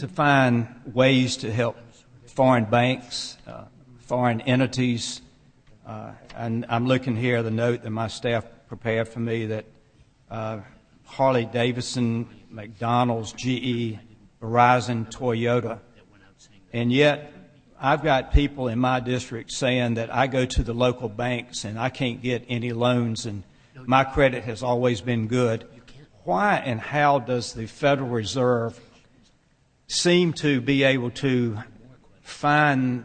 to find ways to help foreign banks, foreign entities, and I'm looking here at the note that my staff prepared for me that Harley Davidson, McDonald's, GE, Verizon, Toyota, and yet I've got people in my district saying that I go to the local banks and I can't get any loans and my credit has always been good. Why and how does the Federal Reserve seem to be able to find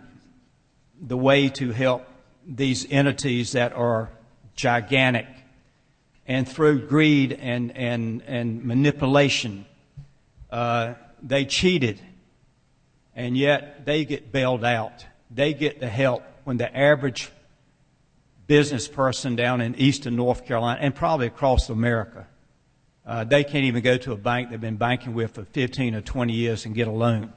the way to help these entities that are gigantic, and through greed and manipulation they cheated, and yet they get bailed out. They get the help when the average business person down in eastern North Carolina and probably across America, they can't even go to a bank they've been banking with for 15 or 20 years and get a loan.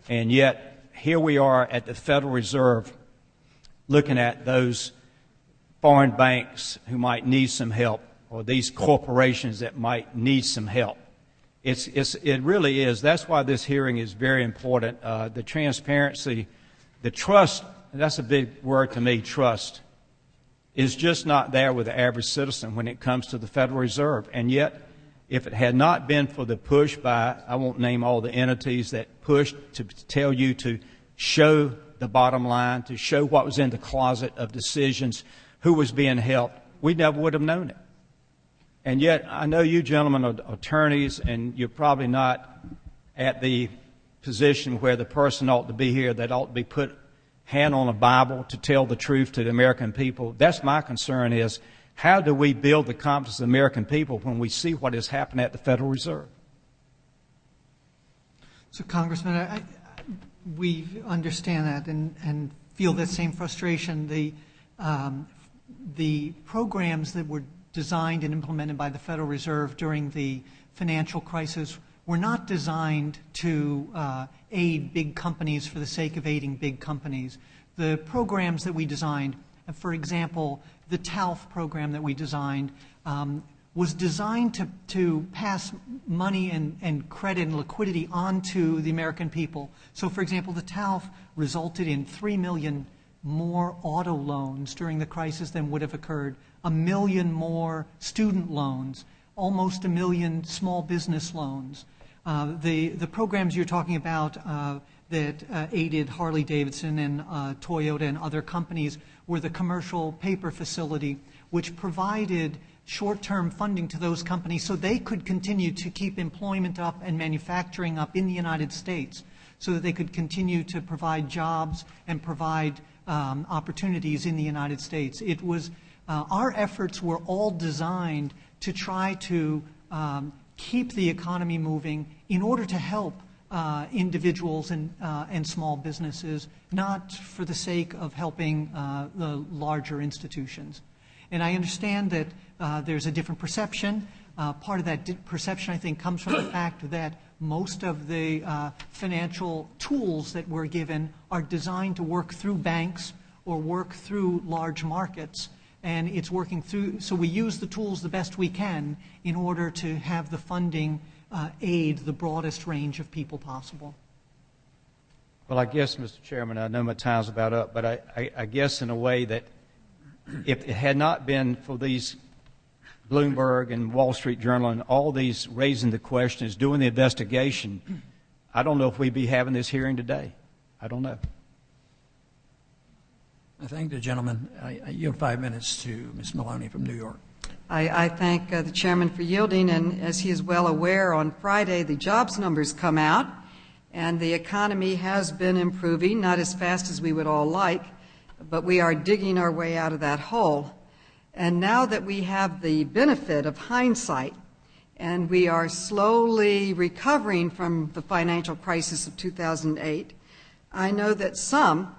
And yet, here we are at the Federal Reserve looking at those foreign banks who might need some help, or these corporations that might need some help. It really is. That's why this hearing is very important. The transparency, the trust, that's a big word to me, trust, is just not there with the average citizen when it comes to the Federal Reserve. And yet, if it had not been for the push by, I won't name all the entities that pushed to tell you to show the bottom line, to show what was in the closet of decisions, who was being helped, we never would have known it. And yet, I know you gentlemen are attorneys, and you're probably not at the position where the person ought to be here that ought to be put hand on a Bible to tell the truth to the American people. That's my concern, is how do we build the confidence of the American people when we see what has happened at the Federal Reserve? So, Congressman, we understand that and feel that same frustration. The programs that were designed and implemented by the Federal Reserve during the financial crisis were not designed to aid big companies for the sake of aiding big companies. The programs that we designed, for example, the TALF program that we designed, was designed to pass money and credit and liquidity onto the American people. So, for example, the TALF resulted in 3 million more auto loans during the crisis than would have occurred, 1 million more student loans, almost 1 million small business loans. The programs you're talking about that aided Harley Davidson and Toyota and other companies were the commercial paper facility, which provided short-term funding to those companies so they could continue to keep employment up and manufacturing up in the United States, so that they could continue to provide jobs and provide opportunities in the United States. It was our efforts were all designed to try to keep the economy moving in order to help individuals and small businesses, not for the sake of helping the larger institutions. And I understand that there's a different perception. Part of that perception, I think, comes from the fact that most of the financial tools that we're given are designed to work through banks or work through large markets. And it's working through, so we use the tools the best we can in order to have the funding aid the broadest range of people possible. Well, I guess, Mr. Chairman, I know my time's about up, but I guess in a way that if it had not been for these Bloomberg and Wall Street Journal and all these raising the questions, doing the investigation, I don't know if we'd be having this hearing today. I don't know. I thank the gentleman. I yield 5 minutes to Ms. Maloney from New York. I thank the chairman for yielding, and as he is well aware, on Friday the jobs numbers come out, and the economy has been improving, not as fast as we would all like, but we are digging our way out of that hole. And now that we have the benefit of hindsight, and we are slowly recovering from the financial crisis of 2008, I know that some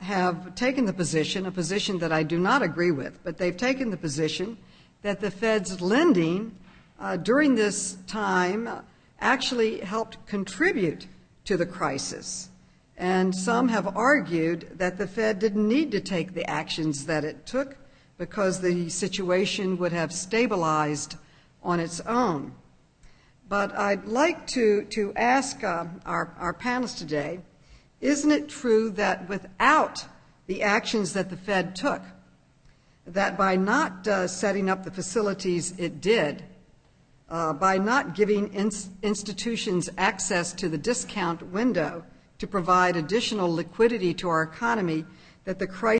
have taken the position, a position that I do not agree with, but they've taken the position that the Fed's lending during this time actually helped contribute to the crisis. And some have argued that the Fed didn't need to take the actions that it took because the situation would have stabilized on its own. But I'd like to ask our panelists today, isn't it true that without the actions that the Fed took, that by not setting up the facilities it did, by not giving institutions access to the discount window to provide additional liquidity to our economy, that the crisis